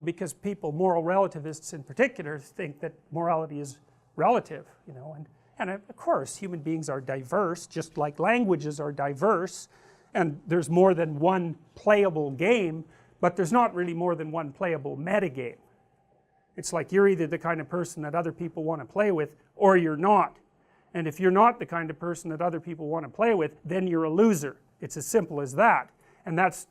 because people, moral relativists in particular, think that morality is relative, you know, and of course human beings are diverse, just like languages are diverse, and there's more than one playable game, but there's not really more than one playable metagame. It's like you're either the kind of person that other people want to play with, or you're not. And if you're not the kind of person that other people want to play with, then you're a loser. It's as simple as that. And that's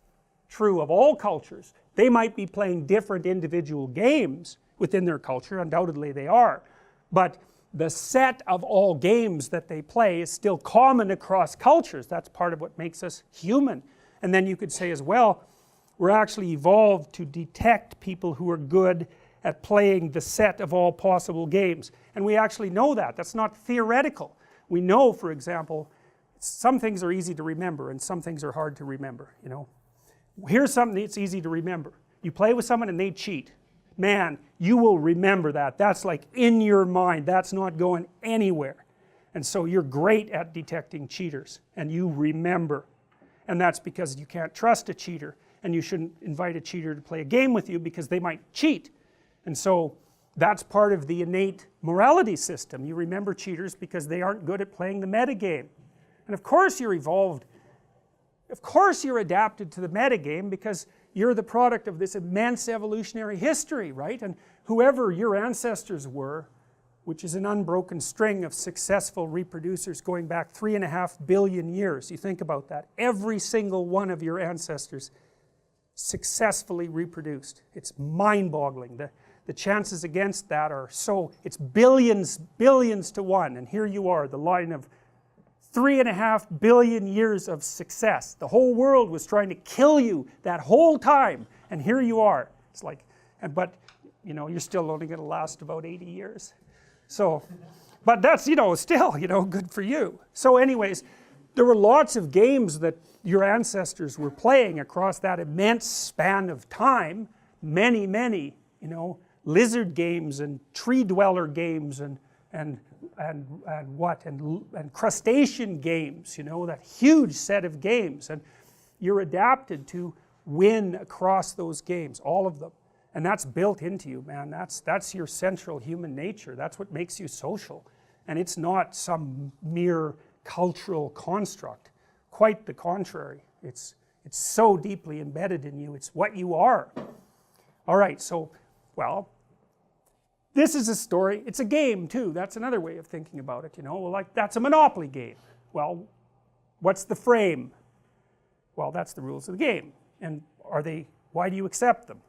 true of all cultures. They might be playing different individual games within their culture, undoubtedly they are, but the set of all games that they play is still common across cultures. That's part of what makes us human. And then you could say as well, we're actually evolved to detect people who are good at playing the set of all possible games. And we actually know that. That's not theoretical. We know, for example, some things are easy to remember and some things are hard to remember, you know. Here's something that's easy to remember. You play with someone and they cheat. Man, you will remember that. That's like in your mind. That's not going anywhere. And so you're great at detecting cheaters and you remember. And that's because you can't trust a cheater, and you shouldn't invite a cheater to play a game with you because they might cheat. And so that's part of the innate morality system. You remember cheaters because they aren't good at playing the metagame. And of course you're evolved. Of course you're adapted to the metagame because you're the product of this immense evolutionary history, right? And whoever your ancestors were, which is an unbroken string of successful reproducers going back 3.5 billion years. You think about that. Every single one of your ancestors successfully reproduced. It's mind-boggling. The chances against that are so, it's billions to one, and here you are, the line of 3.5 billion years of success. The whole world was trying to kill you that whole time, and here you are. It's like, but you know, you're still only going to last about 80 years. So, but that's, you know, still, you know, good for you. So anyways, there were lots of games that your ancestors were playing across that immense span of time. Many, you know, lizard games and tree dweller games and crustacean games, you know, that huge set of games, and you're adapted to win across those games, all of them, and that's built into you, man. That's your central human nature. That's what makes you social, and it's not some mere cultural construct. Quite the contrary. It's so deeply embedded in you. It's what you are. All right, so, well, this is a story. It's a game too. That's another way of thinking about it, you know. Well, like, that's a Monopoly game. Well, what's the frame? Well, that's the rules of the game. And why do you accept them?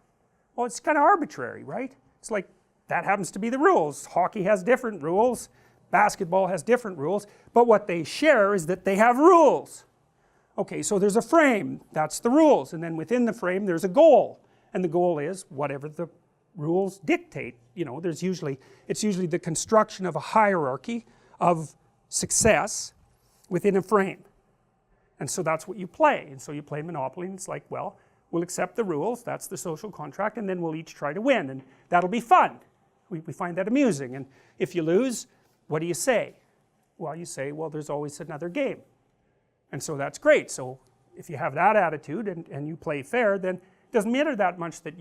Well, it's kind of arbitrary, right? It's like, that happens to be the rules. Hockey has different rules. Basketball has different rules. But what they share is that they have rules. Okay, so there's a frame. That's the rules. And then within the frame, there's a goal. And the goal is whatever the rules dictate. You know, it's usually the construction of a hierarchy of success within a frame. And so that's what you play. And so you play Monopoly, and it's like, well, we'll accept the rules, that's the social contract, and then we'll each try to win, and that'll be fun. We find that amusing. And if you lose, what do you say? Well, you say, well, there's always another game. And so that's great. So if you have that attitude and you play fair, then it doesn't matter that much that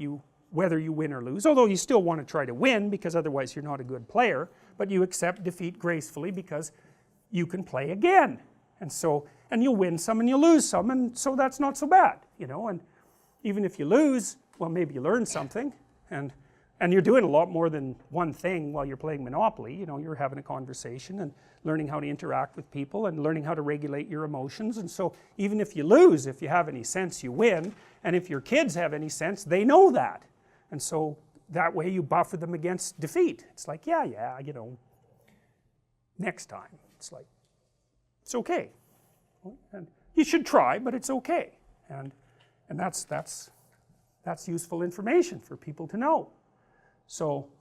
whether you win or lose, although you still want to try to win because otherwise you're not a good player, but you accept defeat gracefully because you can play again. And you'll win some and you'll lose some, and so that's not so bad, you know. And even if you lose, well, maybe you learn something, and you're doing a lot more than one thing while you're playing Monopoly. You know, you're having a conversation and learning how to interact with people and learning how to regulate your emotions. And so even if you lose, if you have any sense, you win. And if your kids have any sense, they know that. And so that way you buffer them against defeat. It's like, yeah, you know, next time. It's like, it's okay. And you should try, but it's okay. And that's useful information for people to know. So